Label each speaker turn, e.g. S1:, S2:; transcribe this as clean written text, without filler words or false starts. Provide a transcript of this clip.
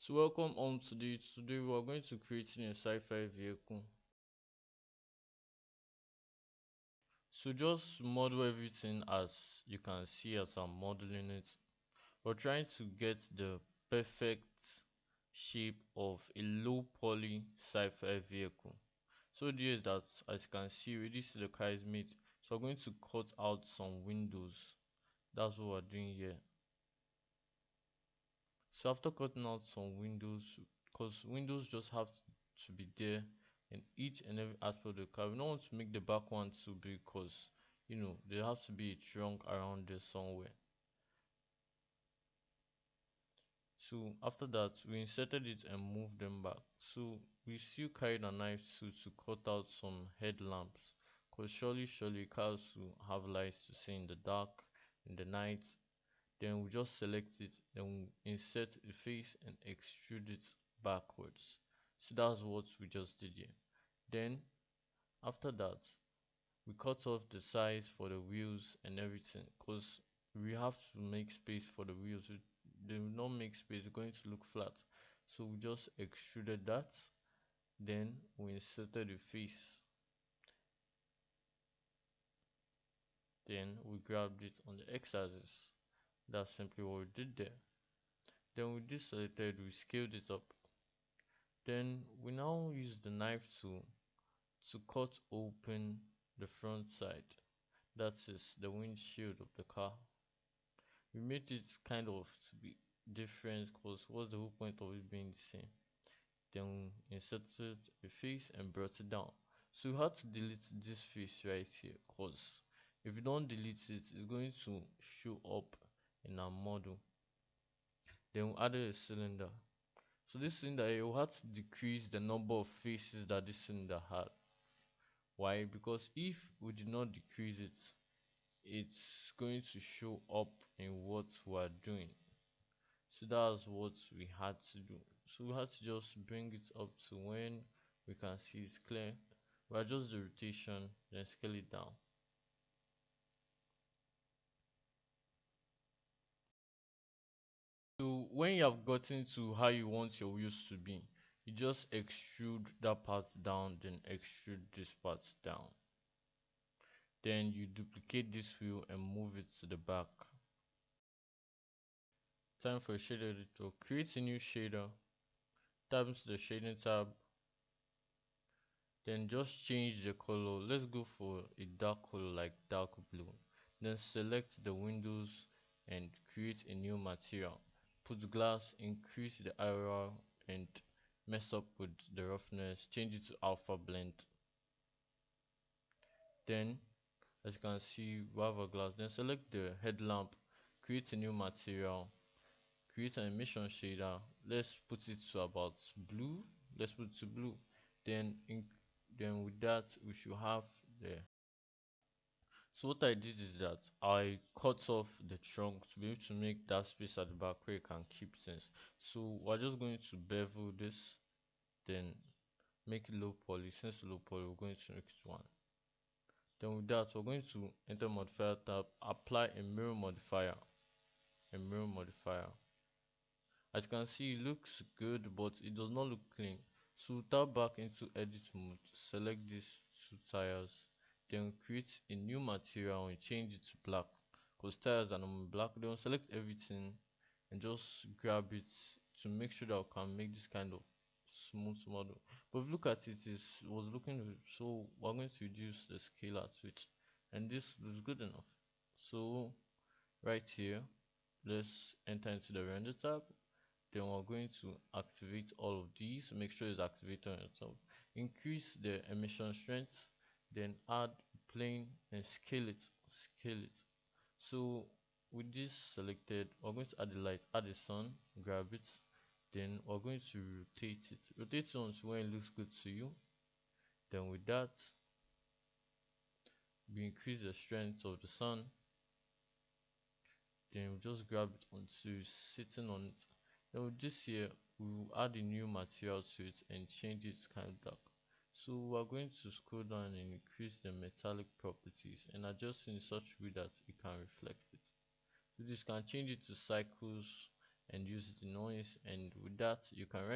S1: So welcome on today we are going to create a sci-fi vehicle. So just model everything as you can see as I'm modeling it. We're trying to get the perfect shape of a low poly sci-fi vehicle. So there that as you can see already see the car is made. So we're going to cut out some windows. That's what we're doing here. So after cutting out some windows, because windows just have to be there in each and every aspect of the car. We don't want to make the back one too big because there has to be a trunk around there somewhere. So after that we inserted it and moved them back. So we still carried a knife to cut out some headlamps because surely cars will have lights to see in the dark, in the night. Then we just select it, then we insert the face and extrude it backwards. So that's what we just did here. Then after that we cut off the size for the wheels and everything because we have to make space for the wheels. They will not make space, it's going to look flat. So we just extruded that, then we inserted the face, then we grabbed it on the x-axis. That's simply what we did there. Then with this selected, we scaled it up. Then we now use the knife to cut open the front side, that is the windshield of the car. We made it kind of to be different because what's the whole point of it being the same? Then we inserted a face and brought it down. So we had to delete this face right here because if you don't delete it, it's going to show up in our model. Then we added a cylinder. So this cylinder here, we had to decrease the number of faces that this cylinder had. Why? Because if we did not decrease it, it's going to show up in what we are doing. So that's what we had to do. So we had to just bring it up to when we can see it's clear. We adjust the rotation, then scale it down. So when you have gotten to how you want your wheels to be, you just extrude that part down, then extrude this part down. Then you duplicate this wheel and move it to the back. Time for a shader editor. Create a new shader. Tap into the shading tab. Then just change the color. Let's go for a dark color like dark blue. Then select the windows and create a new material. Put glass, increase the area and mess up with the roughness. Change it to alpha blend. Then as you can see we have a glass. Then select the headlamp, create a new material, create an emission shader. Let's put it to about blue. Let's put it to blue. Then with that we should have the. So what I did is that I cut off the trunk to be able to make that space at the back where you can keep things. So we're just going to bevel this, then make it low poly. Since low poly, we're going to make it one. Then with that, we're going to enter modifier tab, apply a mirror modifier. A mirror modifier. As you can see, it looks good, but it does not look clean. So tap back into edit mode, select these two tires, then create a new material and change it to black. Because tires are normally black, then select everything and just grab it to make sure that we can make this kind of smooth model. But if you look at it, it was looking, so we're going to reduce the scale at it, and this looks good enough. So right here, let's enter into the render tab. Then we're going to activate all of these, make sure it's activated on yourself. Increase the emission strength, then add plane and scale it. So with this selected, we're going to add the light, add the sun, grab it, then we're going to rotate it on to when it looks good to you. Then with that, we increase the strength of the sun, then we just grab it onto sitting on it. Then with this here, we will add a new material to it and change it kind of dark. So we are going to scroll down and increase the metallic properties and adjust in such a way that it can reflect it. So this can change it to cycles, and use the noise, and with that you can